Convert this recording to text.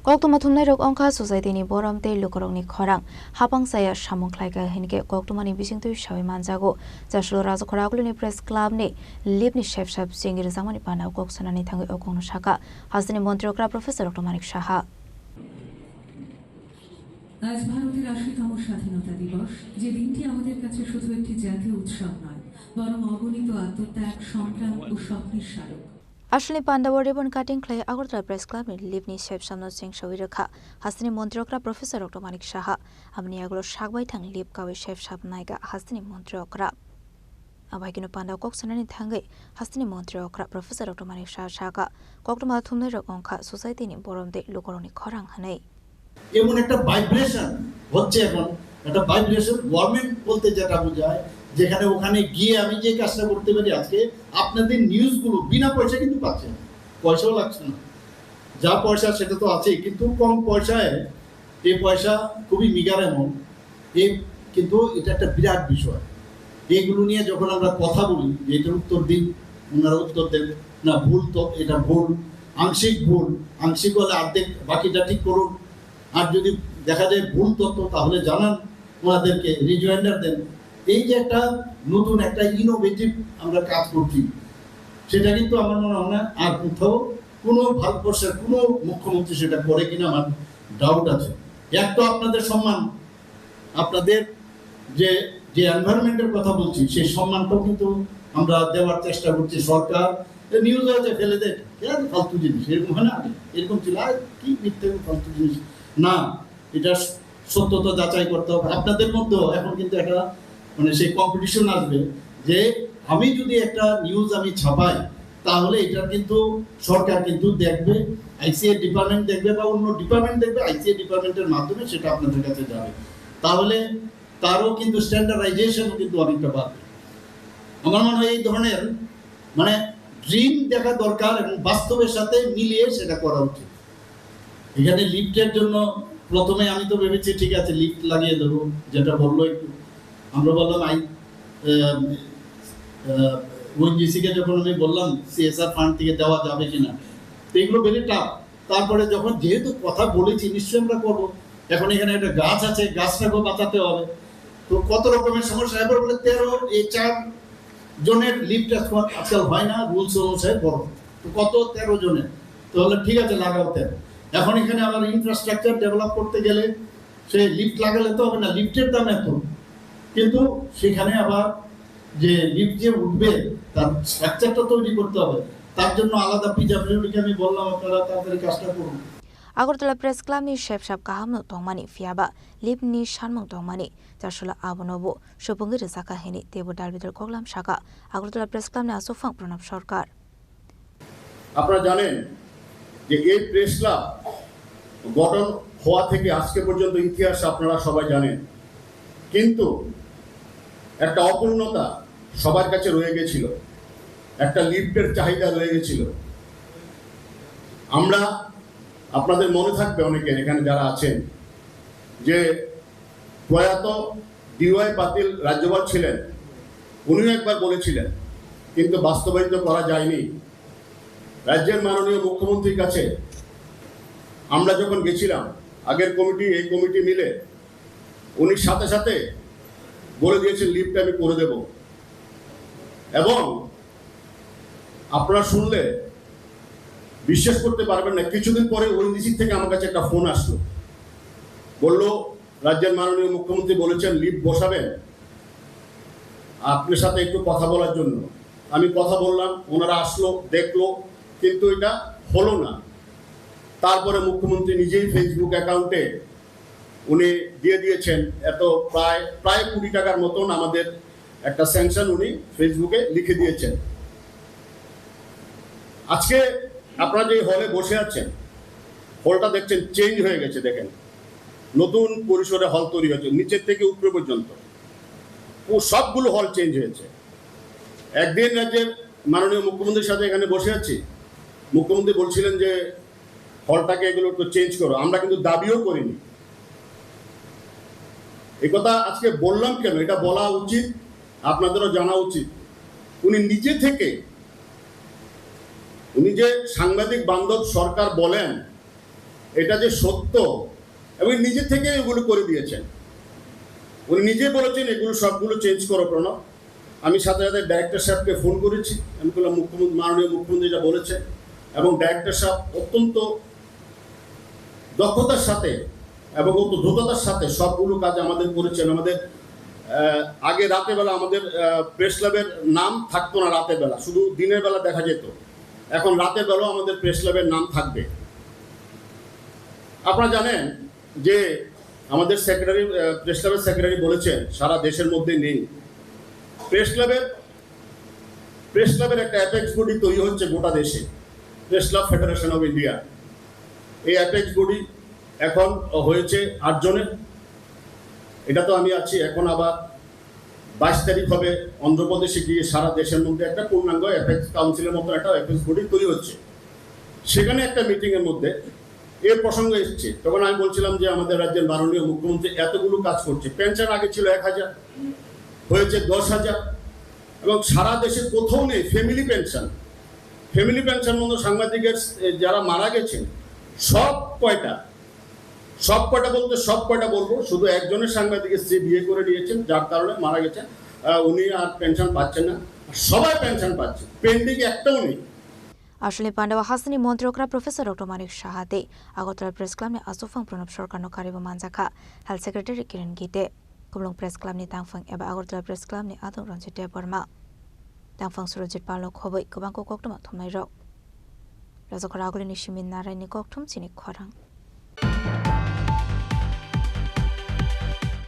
Koktuma thumnai rok ongkha society ni boram te lukorokni khorang hapang saya samung khlaika hinike koktuma ni bising tu shawi manjago jashlo raja khoraglu ni press club ni lip ni chef chef singir zamani pana kok sanani thangai okong shaka hasini মন্ত্রী okra professor dr manik saha আজ ভারতের ৮০তম স্বাধীনতা দিবস যে দিনটি আমাদের কাছে শুধু একটি জাতীয় উৎসব নয় বরং অগণিত আত্মত্যাগ সংগ্রাম ও স্বপ্নের স্মারক Ashley Pandawa ribbon cutting clay Agartala Press Club in Libni Chef Samno Singh Shawiraka Hasini Montrokra Professor Dr Manik Saha Amni Aglo Shagbai Thang Lip Kawi Chef Shab Naiga Hasini Montrokra Abagino Panda Kok Sanani Thangai Hasini Montrokra Professor Dr Manik Saha Shaka Koktuma Thumne Rokonka Society ni Borom de Lukoroni Khorang Hanei এমন একটা vibration হচ্ছে এখন একটা vibration government বলতে যেটা বোঝায় যেখানে ওখানে গিয়ে আমি যে কাজটা করতে পারি আজকে আপনাদের নিউজগুলো বিনা পয়সা কিন্তু পাচ্ছেন পয়সাও লাগছে না যা পয়সা সেটা তো আছেই কিন্তু কম পয়সায় এই পয়সা খুবই মিগার অ্যামাউন্ট কিন্তু এটা একটা বিরাট বিষয় এইগুলো নিয়ে যখন আমরা কথা বলি যে এটার উত্তর দিন ওনারা উত্তর দেন না ভুল তো এটা ভুল আংশিক হলে অর্ধেক বাকিটা ঠিক করুন আর যদি দেখা যায় ভুল তথ্য তাহলে জানান ওনাদেরকে রিজয়েন্ডার দেন এই যে একটা নতুন একটা ইনোভেটিভ আমরা কাজ করছি সেটা কিন্তু আমার মনে হয় না আর কোথাও কোনো ভারতবর্ষের কোনো মুখ্যমন্ত্রী সেটা করে কিনা আমার ডাউট আছে এক তো আপনাদের সম্মান আপনাদের যে এনভায়রনমেন্টের কথা বলছি সেই সম্মানটাও কিন্তু আমরা দেওয়ার চেষ্টা করছি সরকার নিউজ হয়েছে ফেলে দেয় কেন ফালতু জিনিস এরকম হয় না এরকম ছিল আর কি মিথ্যে ফালতু জিনিস না এটা সত্যতা যাচাই করতে হবে আপনাদের মধ্যেও এখন কিন্তু একটা মানে সেই কম্পিটিশন আসবে যে আমি যদি একটা নিউজ আমি ছাপাই তাহলে এটা কিন্তু সরকার কিন্তু দেখবে আইসিএ ডিপার্টমেন্ট দেখবে বা অন্য ডিপার্টমেন্ট দেখবে আইসিএ ডিপার্টমেন্টের মাধ্যমে সেটা আপনাদের কাছে যাবে তাহলে তারও কিন্তু স্ট্যান্ডার্ডাইজেশনও কিন্তু অনেকটা বাড়বে আমার মনে হয় এই ধরনের মানে ড্রিম দেখা দরকার এবং বাস্তবের সাথে মিলিয়ে সেটা করা উচিত এখানে লিফটের জন্য প্রথমে আমি তো ভেবেছি ঠিক আছে লিফট লাগিয়ে দেবো যেটা বললো একটু আমরা বললাম ওএনজিসিকে যখন আমি বললাম সিএসআর ফান্ড থেকে দেওয়া যাবে কিনা তো এগুলো ভেরি টাফ তারপরে যখন যেহেতু কথা বলেছি নিশ্চয়ই আমরা করবো এখন এখানে একটা গাছ আছে গাছটাকেও বাঁচাতে হবে তো কত রকমের সমস্যা এবার বলে 13 এই 4 জনের লিফট আজকাল হয় না রুলস অনুসারে বড় তো কত 13 জনের তাহলে ঠিক আছে লাগাও 13 এখন এখানে আবার ইনফ্রাস্ট্রাকচার ডেভেলপ করতে গেলে সে লিফট লাগালে তো হবে না লিফটের দাম এত কিন্তু সেখানে আবার যে লিফট যে উঠবে তার স্ট্রাকচারটা তৈরি করতে হবে তার জন্য আলাদা পিডব্লিউডিকে আমি বললাম আপনারা তাড়াতাড়ি কাজটা করুন Agartala Press Club ni chef shap kaham tongmani fiaba lip ni shanmong tongmani jashula abonobo shopongir saka hini tebo dalbitor koglam shaka Agartala Press Club ni asofang pranab সরকার আপনারা জানেন যে এই প্রেস ক্লাব গঠন হওয়া থেকে আজকে পর্যন্ত ইতিহাস আপনারা সবাই জানেন কিন্তু একটা অপূর্ণতা সবার কাছে রয়ে গেছিল একটা লিফটের চাহিদা রয়ে গেছিল আমরা আপনাদের মনে থাকবে অনেকের এখানে যারা আছেন যে প্রয়াত ডিওয়াই পাতিল রাজ্যপাল ছিলেন উনিও একবার বলেছিলেন কিন্তু বাস্তবায়িত করা যায়নি রাজ্যের মাননীয় মুখ্যমন্ত্রীর কাছে আমরা যখন গেছিলাম আগের কমিটি এই কমিটি মিলে উনি সাথে সাথে বলে দিয়েছেন লিফট আমি করে দেব এবং আপনারা শুনলে বিশ্বাস করতে পারবেন না কিছুদিন পরে ওএনজিসি থেকে আমার কাছে একটা ফোন আসলো বললো রাজ্যের মাননীয় মুখ্যমন্ত্রী বলেছেন লিফট বসাবেন আপনার সাথে একটু কথা বলার জন্য আমি কথা বললাম ওনারা আসলো দেখলো কিন্তু এটা হলো না তারপরে মুখ্যমন্ত্রী নিজেই ফেসবুক অ্যাকাউন্টে উনি দিয়ে দিয়েছেন এত প্রায় 20 টাকার মতন আমাদের একটা স্যাংশন উনি ফেসবুকে লিখে দিয়েছেন আজকে আপনারা যে হলে বসে আছেন হলটা দেখছেন চেঞ্জ হয়ে গেছে দেখেন নতুন পরিসরে হল তৈরি হয়েছে নিচের থেকে উপরে পর্যন্ত ও সবগুলো হল চেঞ্জ হয়েছে একদিন রাজ্যের মাননীয় মুখ্যমন্ত্রীর সাথে এখানে বসে আছি মুখ্যমন্ত্রী বলছিলেন যে হলটাকে এগুলো একটু চেঞ্জ করো আমরা কিন্তু দাবিও করিনি এই কথা আজকে বললাম কেন এটা বলা উচিত আপনাদেরও জানা উচিত উনি নিজে থেকে উনি যে সাংবাদিক বান্ধব সরকার বলেন এটা যে সত্য এবং নিজে থেকে এগুলো করে দিয়েছেন। উনি নিজে বলেছেন এগুলো সবগুলো চেঞ্জ করো প্রণব। আমি সাথে সাথে ডাইরেক্টর সাহেবকে ফোন করেছি, আমি বললাম মুখ্যমন্ত্রী, মাননীয় মুখ্যমন্ত্রী যা বলেছেন, এবং ডাইরেক্টর সাহেব অত্যন্ত দক্ষতার সাথে এবং অত্যন্ত দ্রুততার সাথে সবগুলো কাজ আমাদের করেছেন। আমাদের আগে রাতের বেলা আমাদের প্রেস ক্লাবের নাম থাকতো না, রাতের বেলা শুধু দিনের বেলা দেখা যেত, এখন রাতের বেলাও আমাদের প্রেস ক্লাবের নাম থাকবে। আপনারা জানেন যে আমাদের সেক্রেটারি, প্রেস ক্লাবের সেক্রেটারি বলেছেন সারা দেশের মধ্যে নেই। প্রেস ক্লাবের একটা অ্যাপেক্স বডি তৈরি হচ্ছে গোটা দেশে, press club federation of India. এই অ্যাপেক্স বডি এখন হয়েছে 8 জনের। এটা তো আমি আছি, এখন আবার 22 তারিখ হবে অন্ধ্রপ্রদেশে গিয়ে সারা দেশের মধ্যে একটা পূর্ণাঙ্গ অ্যাপেক্স কাউন্সিলের মতো একটা অ্যাপেক্স বডি তৈরি হচ্ছে। সেখানে একটা মিটিংয়ের মধ্যে এর প্রসঙ্গ এসেছে, তখন আমি বলছিলাম যে আমাদের রাজ্যের মাননীয় মুখ্যমন্ত্রী এতগুলো কাজ করছে। পেনশন আগে ছিল 1000, হয়েছে 10,000, এবং সারা দেশে কোথাও নেই ফ্যামিলি পেনশন। ফ্যামিলি পেনশন মতো সাংবাদিকের যারা মারা গেছেন সব কয়টা বলতে সব কয়টা বলবো, শুধু একজনের সাংবাদিকের স্ত্রী বিয়ে করে নিয়েছেন, যার কারণে মারা গেছেন, উনি আর পেনশন পাচ্ছেন না। সবাই পেনশন পাচ্ছে, পেন্ডিং একটাও নেই। আসলে পান্ডাওয়া হাসনি মন্ত্রকরা প্রফেসর ডক্টর মানিক সাহাতে আগরতলা প্রেস ক্লাবनि आसुफां प्रणब सरकारनो कारिबो मानजाखा हेल्थ सेक्रेटारि किरण गीते कुमलुं प्रेस क्लाबनि तांफां एबा আগরতলা प्रेस क्लाबनि आदौ रंजित देबबर्मा तांफां सुरजित पालो खबै गोबांखौ कक्टमा थमनाय रक राजखरा आगुलिनि सिमिन नारायनि कक्टम चिनि खरां।